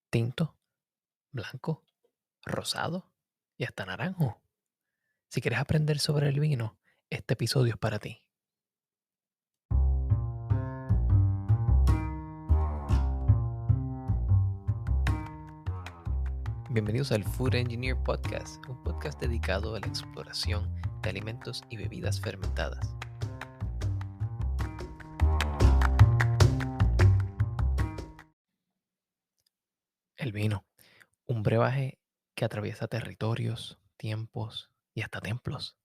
tinto, blanco, rosado y hasta naranjo. Si quieres aprender sobre el vino, este episodio es para ti. Bienvenidos al Food Engineer Podcast, un podcast dedicado a la exploración de alimentos y bebidas fermentadas. El vino, un brebaje que atraviesa territorios, tiempos y hasta templos.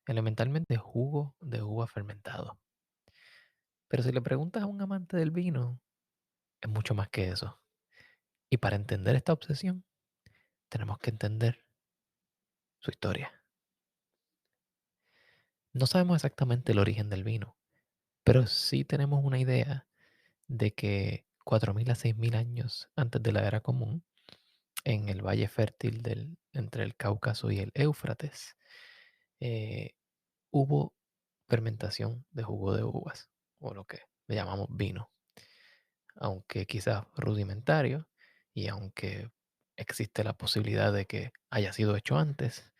Elementalmente jugo de uva fermentado. Pero si le preguntas a un amante del vino, es mucho más que eso. Y para entender esta obsesión, tenemos que entender su historia. No sabemos exactamente el origen del vino, pero sí tenemos una idea de que 4.000 a 6.000 años antes de la era común, en el valle fértil entre el Cáucaso y el Éufrates, eh, hubo fermentación de jugo de uvas, o lo que le llamamos vino, aunque quizás rudimentario, y aunque existe la posibilidad de que haya sido hecho antes,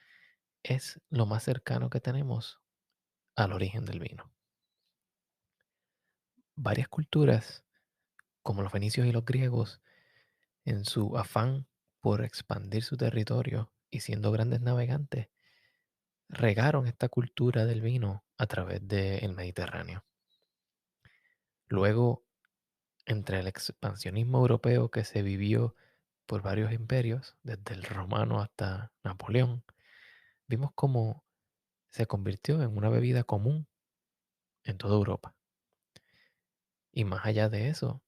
es lo más cercano que tenemos al origen del vino. Varias culturas, como los fenicios y los griegos, en su afán por expandir su territorio y siendo grandes navegantes, regaron esta cultura del vino a través del Mediterráneo. Luego, entre el expansionismo europeo que se vivió por varios imperios, desde el romano hasta Napoleón, vimos cómo se convirtió en una bebida común en toda Europa. Y más allá de eso,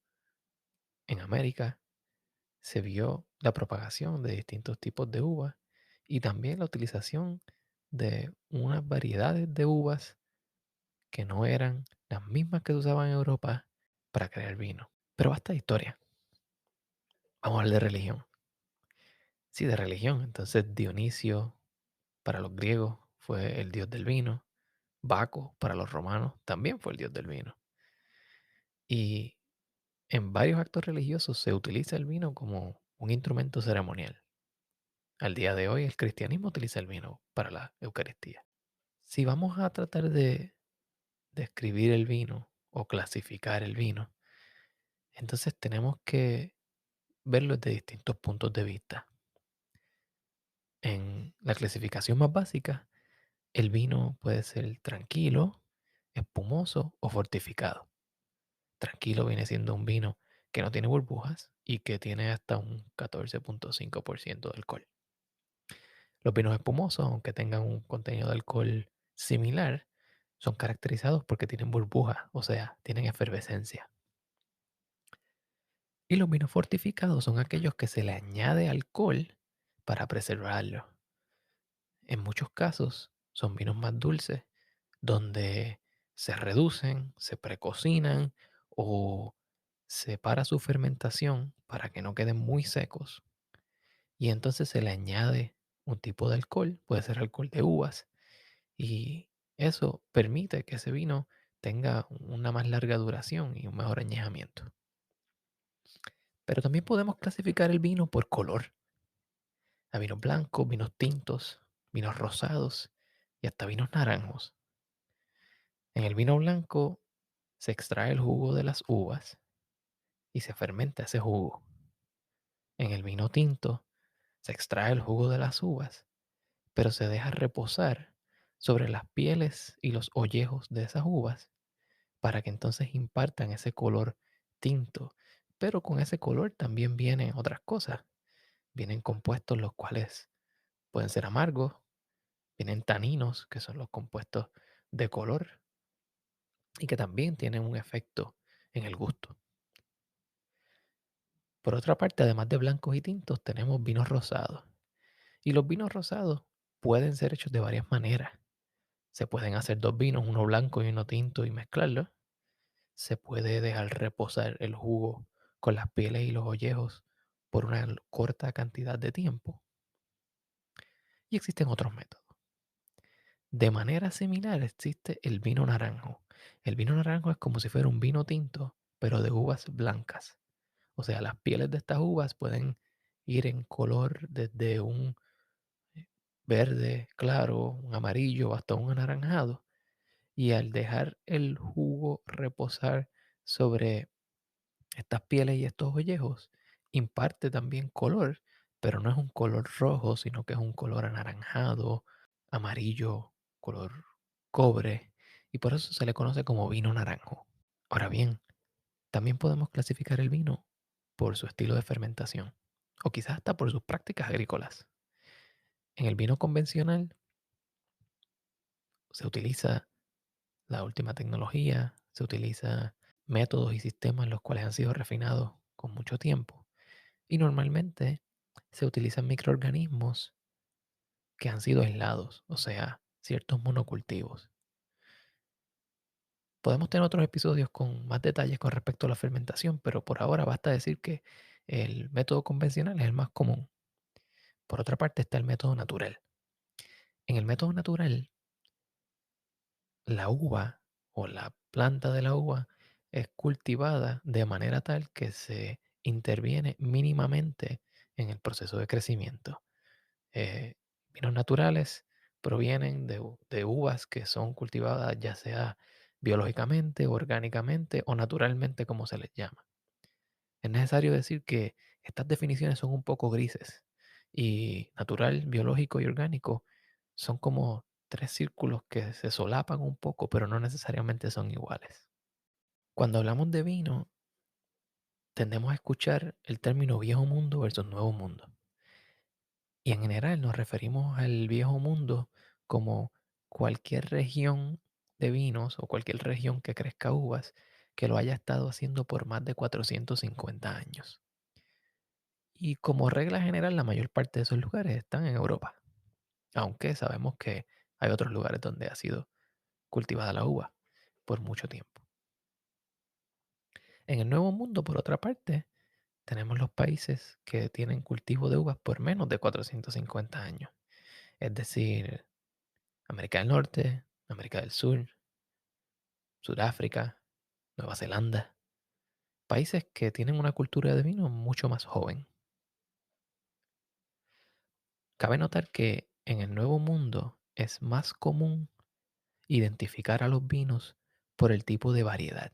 en América se vio la propagación de distintos tipos de uvas y también la utilización de unas variedades de uvas que no eran las mismas que se usaban en Europa para crear vino. Pero basta de historia. Vamos a hablar de religión. Sí, de religión. Entonces Dionisio para los griegos fue el dios del vino. Baco para los romanos también fue el dios del vino. Y en varios actos religiosos se utiliza el vino como un instrumento ceremonial. Al día de hoy el cristianismo utiliza el vino para la Eucaristía. Si vamos a tratar de describir el vino o clasificar el vino, entonces tenemos que verlo desde distintos puntos de vista. En la clasificación más básica, el vino puede ser tranquilo, espumoso o fortificado. Tranquilo viene siendo un vino que no tiene burbujas y que tiene hasta un 14.5% de alcohol. Los vinos espumosos, aunque tengan un contenido de alcohol similar, son caracterizados porque tienen burbujas, o sea, tienen efervescencia. Y los vinos fortificados son aquellos que se le añade alcohol para preservarlo. En muchos casos son vinos más dulces, donde se reducen, se precocinan o se para su fermentación para que no queden muy secos. Y entonces se le añade un tipo de alcohol, puede ser alcohol de uvas, y eso permite que ese vino tenga una más larga duración y un mejor añejamiento. Pero también podemos clasificar el vino por color. Hay vinos blancos, vinos tintos, vinos rosados y hasta vinos naranjos. En el vino blanco se extrae el jugo de las uvas y se fermenta ese jugo. En el vino tinto se extrae el jugo de las uvas, pero se deja reposar sobre las pieles y los ollejos de esas uvas para que entonces impartan ese color tinto. Pero con ese color también vienen otras cosas. Vienen compuestos los cuales pueden ser amargos, vienen taninos, que son los compuestos de color y que también tienen un efecto en el gusto. Por otra parte, además de blancos y tintos, tenemos vinos rosados. Y los vinos rosados pueden ser hechos de varias maneras. Se pueden hacer dos vinos, uno blanco y uno tinto, y mezclarlos. Se puede dejar reposar el jugo con las pieles y los ollejos por una corta cantidad de tiempo. Y existen otros métodos. De manera similar existe el vino naranjo. El vino naranjo es como si fuera un vino tinto, pero de uvas blancas. O sea, las pieles de estas uvas pueden ir en color desde un verde claro, un amarillo, hasta un anaranjado. Y al dejar el jugo reposar sobre estas pieles y estos ollejos, imparte también color, pero no es un color rojo, sino que es un color anaranjado, amarillo, color cobre, y por eso se le conoce como vino naranjo. Ahora bien, también podemos clasificar el vino por su estilo de fermentación, o quizás hasta por sus prácticas agrícolas. En el vino convencional se utiliza la última tecnología, se utiliza métodos y sistemas los cuales han sido refinados con mucho tiempo. Y normalmente se utilizan microorganismos que han sido aislados, o sea, ciertos monocultivos. Podemos tener otros episodios con más detalles con respecto a la fermentación, pero por ahora basta decir que el método convencional es el más común. Por otra parte está el método natural. En el método natural, la uva o la planta de la uva es cultivada de manera tal que se interviene mínimamente en el proceso de crecimiento. eh, Vinos naturales provienen de uvas que son cultivadas ya sea biológicamente, orgánicamente o naturalmente, como se les llama. Es necesario decir que estas definiciones son un poco grises y natural, biológico y orgánico son como tres círculos que se solapan un poco, pero no necesariamente son iguales. Cuando hablamos de vino, tendemos a escuchar el término viejo mundo versus nuevo mundo. Y en general nos referimos al viejo mundo como cualquier región de vinos o cualquier región que crezca uvas que lo haya estado haciendo por más de 450 años. Y como regla general, la mayor parte de esos lugares están en Europa, aunque sabemos que hay otros lugares donde ha sido cultivada la uva por mucho tiempo. En el Nuevo Mundo, por otra parte, tenemos los países que tienen cultivo de uvas por menos de 450 años, es decir, América del Norte, América del Sur, Sudáfrica, Nueva Zelanda, países que tienen una cultura de vino mucho más joven. Cabe notar que en el Nuevo Mundo es más común identificar a los vinos por el tipo de variedad.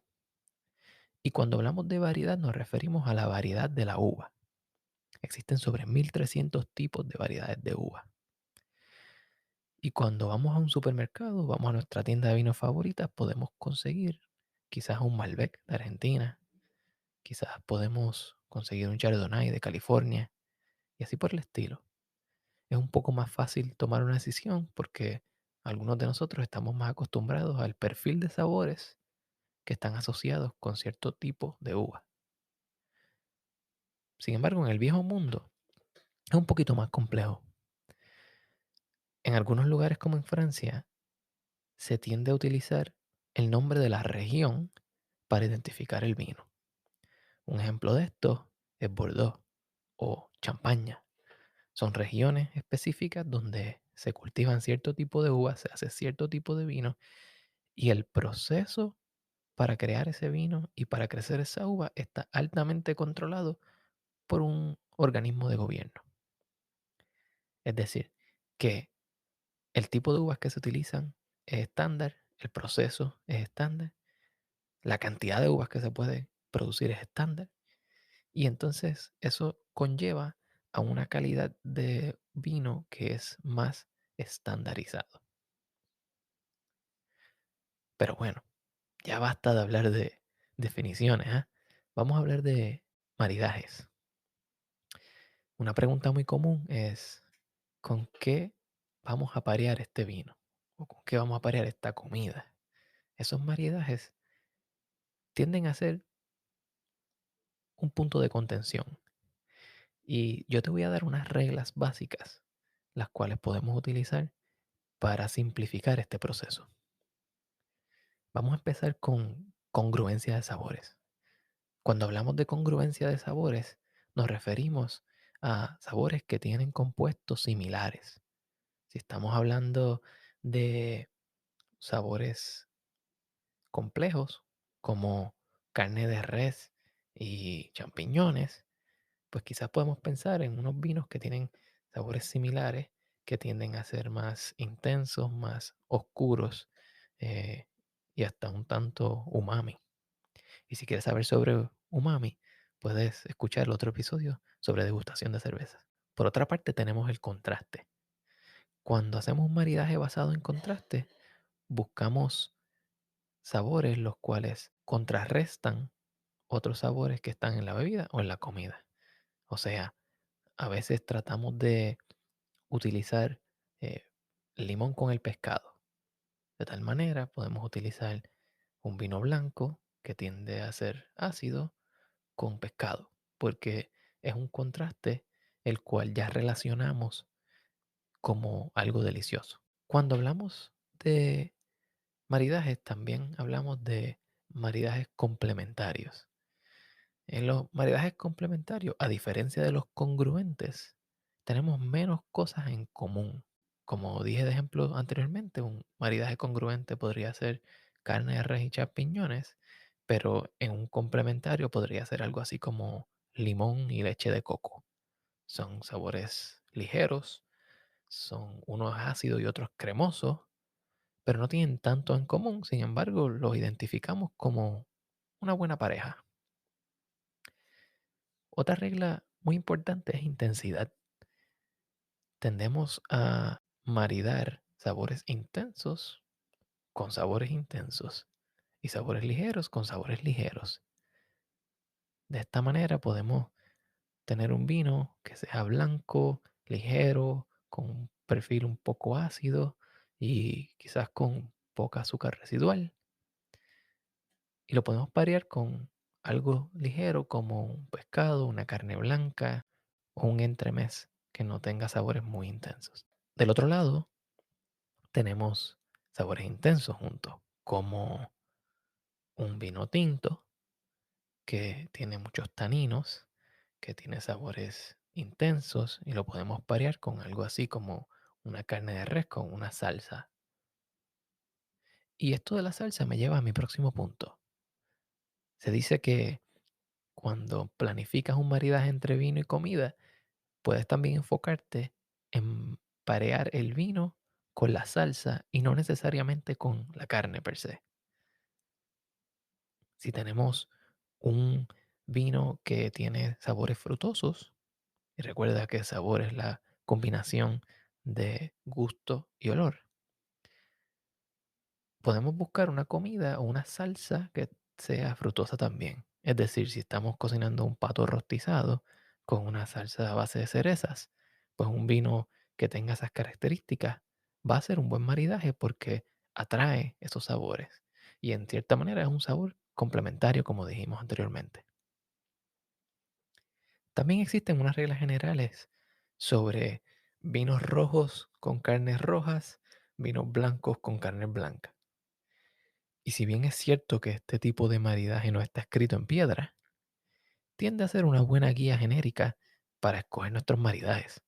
Y cuando hablamos de variedad nos referimos a la variedad de la uva. Existen sobre 1.300 tipos de variedades de uva. Y cuando vamos a un supermercado, vamos a nuestra tienda de vinos favorita, podemos conseguir quizás un Malbec de Argentina, quizás podemos conseguir un Chardonnay de California y así por el estilo. Es un poco más fácil tomar una decisión porque algunos de nosotros estamos más acostumbrados al perfil de sabores que están asociados con cierto tipo de uva. Sin embargo, en el viejo mundo es un poquito más complejo. En algunos lugares como en Francia se tiende a utilizar el nombre de la región para identificar el vino. Un ejemplo de esto es Bordeaux o Champaña. Son regiones específicas donde se cultivan cierto tipo de uvas, se hace cierto tipo de vino y el proceso para crear ese vino y para crecer esa uva está altamente controlado por un organismo de gobierno. Es decir, que el tipo de uvas que se utilizan es estándar, el proceso es estándar, la cantidad de uvas que se puede producir es estándar y entonces eso conlleva a una calidad de vino que es más estandarizado. Pero bueno, ya basta de hablar de definiciones, ¿ah? Vamos a hablar de maridajes. Una pregunta muy común es, ¿con qué vamos a parear este vino? ¿O con qué vamos a parear esta comida? Esos maridajes tienden a ser un punto de contención. Y yo te voy a dar unas reglas básicas, las cuales podemos utilizar para simplificar este proceso. Vamos a empezar con congruencia de sabores. Cuando hablamos de congruencia de sabores, nos referimos a sabores que tienen compuestos similares. Si estamos hablando de sabores complejos, como carne de res y champiñones, pues quizás podemos pensar en unos vinos que tienen sabores similares, que tienden a ser más intensos, más oscuros eh, y hasta un tanto umami. Y si quieres saber sobre umami, puedes escuchar el otro episodio sobre degustación de cervezas. Por otra parte, tenemos el contraste. Cuando hacemos un maridaje basado en contraste, buscamos sabores los cuales contrarrestan otros sabores que están en la bebida o en la comida. O sea, a veces tratamos de utilizar eh, limón con el pescado. De tal manera podemos utilizar un vino blanco que tiende a ser ácido con pescado, porque es un contraste el cual ya relacionamos como algo delicioso. Cuando hablamos de maridajes, también hablamos de maridajes complementarios. En los maridajes complementarios, a diferencia de los congruentes, tenemos menos cosas en común. Como dije de ejemplo anteriormente, un maridaje congruente podría ser carne de res y champiñones, pero en un complementario podría ser algo así como limón y leche de coco. Son sabores ligeros, son unos ácidos y otros cremosos, pero no tienen tanto en común. Sin embargo, los identificamos como una buena pareja. Otra regla muy importante es intensidad. Tendemos a maridar sabores intensos con sabores intensos y sabores ligeros con sabores ligeros. De esta manera podemos tener un vino que sea blanco, ligero, con un perfil un poco ácido y quizás con poca azúcar residual. Y lo podemos variar con algo ligero como un pescado, una carne blanca o un entremés que no tenga sabores muy intensos. Del otro lado, tenemos sabores intensos juntos, como un vino tinto que tiene muchos taninos, que tiene sabores intensos y lo podemos variar con algo así como una carne de res con una salsa. Y esto de la salsa me lleva a mi próximo punto. Se dice que cuando planificas un maridaje entre vino y comida, puedes también enfocarte en parear el vino con la salsa y no necesariamente con la carne per se. Si tenemos un vino que tiene sabores frutosos, y recuerda que sabor es la combinación de gusto y olor, podemos buscar una comida o una salsa que sea frutosa también. Es decir, si estamos cocinando un pato rostizado con una salsa a base de cerezas, pues un vino que tenga esas características va a ser un buen maridaje porque atrae esos sabores. Y en cierta manera es un sabor complementario, como dijimos anteriormente. También existen unas reglas generales sobre vinos rojos con carnes rojas, vinos blancos con carnes blancas. Y si bien es cierto que este tipo de maridaje no está escrito en piedra, tiende a ser una buena guía genérica para escoger nuestros maridajes.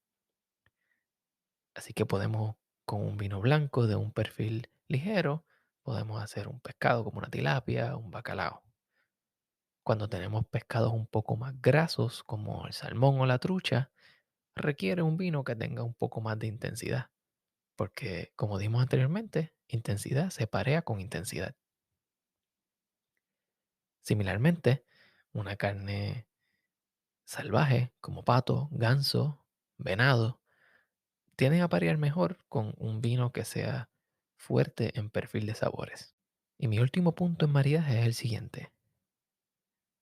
Así que podemos, con un vino blanco de un perfil ligero, podemos hacer un pescado como una tilapia, un bacalao. Cuando tenemos pescados un poco más grasos, como el salmón o la trucha, requiere un vino que tenga un poco más de intensidad, porque como dijimos anteriormente, intensidad se parea con intensidad. Similarmente, una carne salvaje como pato, ganso, venado, tienden a parear mejor con un vino que sea fuerte en perfil de sabores. Y mi último punto en maridaje es el siguiente: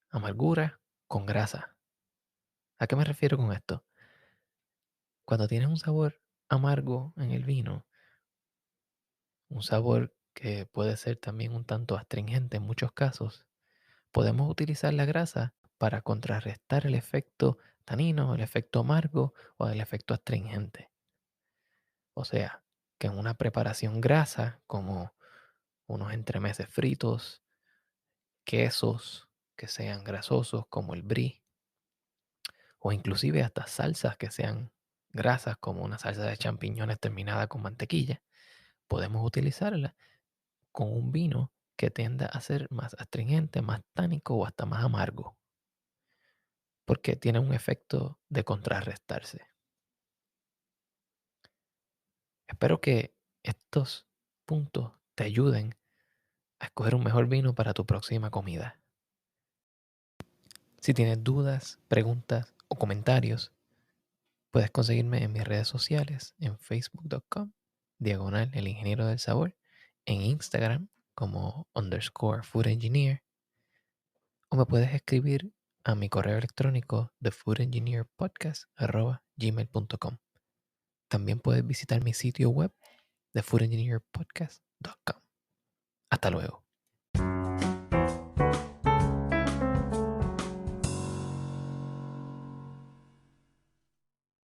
amargura con grasa. ¿A qué me refiero con esto? Cuando tienes un sabor amargo en el vino, un sabor que puede ser también un tanto astringente en muchos casos, podemos utilizar la grasa para contrarrestar el efecto tanino, el efecto amargo o el efecto astringente. O sea, que en una preparación grasa, como unos entremeses fritos, quesos que sean grasosos como el brie, o inclusive hasta salsas que sean grasas como una salsa de champiñones terminada con mantequilla, podemos utilizarla con un vino que tienda a ser más astringente, más tánico o hasta más amargo. porque tiene un efecto de contrarrestarse. Espero que estos puntos te ayuden a escoger un mejor vino para tu próxima comida. Si tienes dudas, preguntas o comentarios, puedes conseguirme en mis redes sociales en facebook.com/, el ingeniero del sabor, en Instagram como _food engineer, o me puedes escribir a mi correo electrónico thefoodengineerpodcast@gmail.com. También puedes visitar mi sitio web thefoodengineerpodcast.com. Hasta luego.